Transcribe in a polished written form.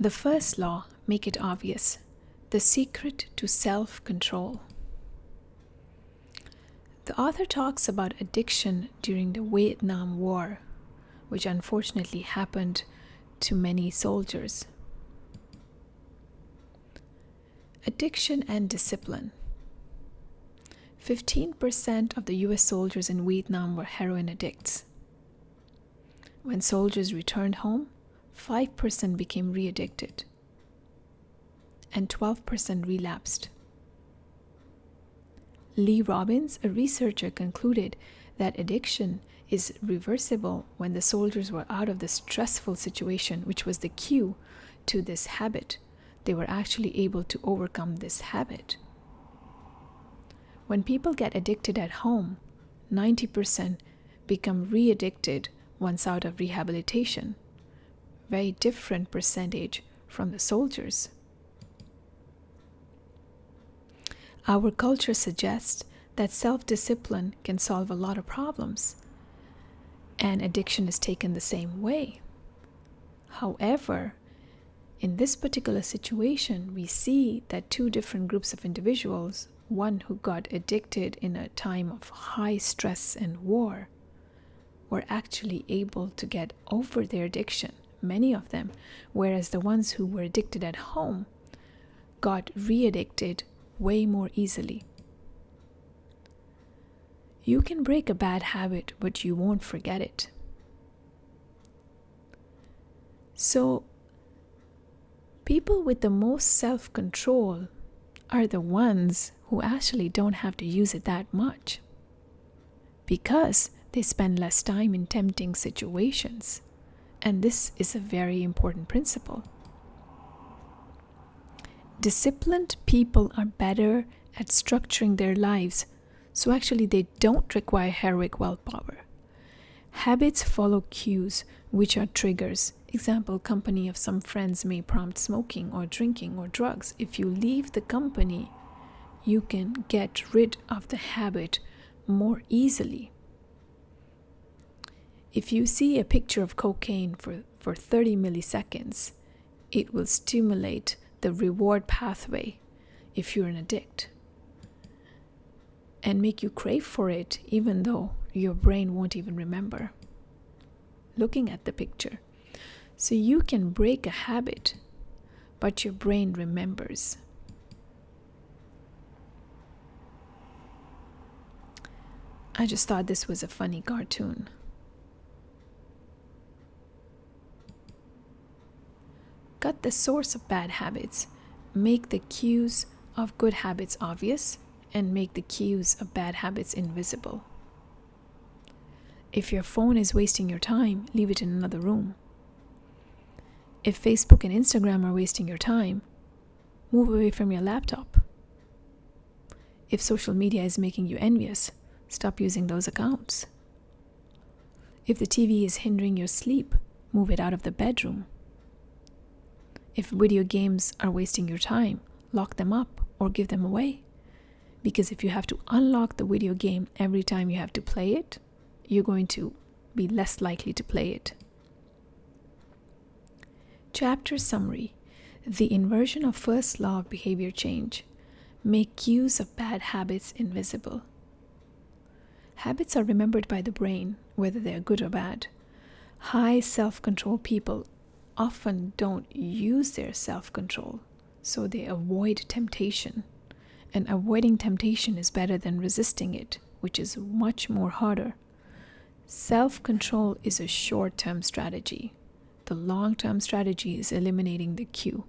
The first law, make it obvious. The secret to self-control. The author talks about addiction during the Vietnam War, which unfortunately happened to many soldiers. Addiction and discipline. 15% of the US soldiers in Vietnam were heroin addicts. When soldiers returned home, 5% became re-addicted and 12% relapsed. Lee Robbins, a researcher, concluded that addiction is reversible when the soldiers were out of the stressful situation, which was the cue to this habit. They were actually able to overcome this habit. When people get addicted at home, 90% become re-addicted once out of rehabilitation. Very different percentage from the soldiers. Our culture suggests that self-discipline can solve a lot of problems, and addiction is taken the same way. However, in this particular situation, we see that two different groups of individuals, one who got addicted in a time of high stress and war, were actually able to get over their addiction, many of them, whereas the ones who were addicted at home got re-addicted way more easily. You can break a bad habit, but you won't forget it. So, people with the most self-control are the ones who actually don't have to use it that much, because they spend less time in tempting situations. And this is a very important principle. Disciplined people are better at structuring their lives, so actually they don't require heroic willpower. Habits follow cues, which are triggers. Example, company of some friends may prompt smoking or drinking or drugs. If you leave the company, you can get rid of the habit more easily. If you see a picture of cocaine for 30 milliseconds, it will stimulate the reward pathway if you're an addict and make you crave for it even though your brain won't even remember looking at the picture. So you can break a habit, but your brain remembers. I just thought this was a funny cartoon. Cut the source of bad habits, make the cues of good habits obvious, and make the cues of bad habits invisible. If your phone is wasting your time, leave it in another room. If Facebook and Instagram are wasting your time, move away from your laptop. If social media is making you envious, stop using those accounts. If the TV is hindering your sleep, move it out of the bedroom. If video games are wasting your time, lock them up or give them away. Because if you have to unlock the video game every time you have to play it, you're going to be less likely to play it. Chapter summary. The inversion of first law of behavior change. Make cues of bad habits invisible. Habits are remembered by the brain, whether they are good or bad. High self-control people often don't use their self-control, so they avoid temptation. And avoiding temptation is better than resisting it, which is much more harder. Self-control is a short-term strategy. The long-term strategy is eliminating the cue.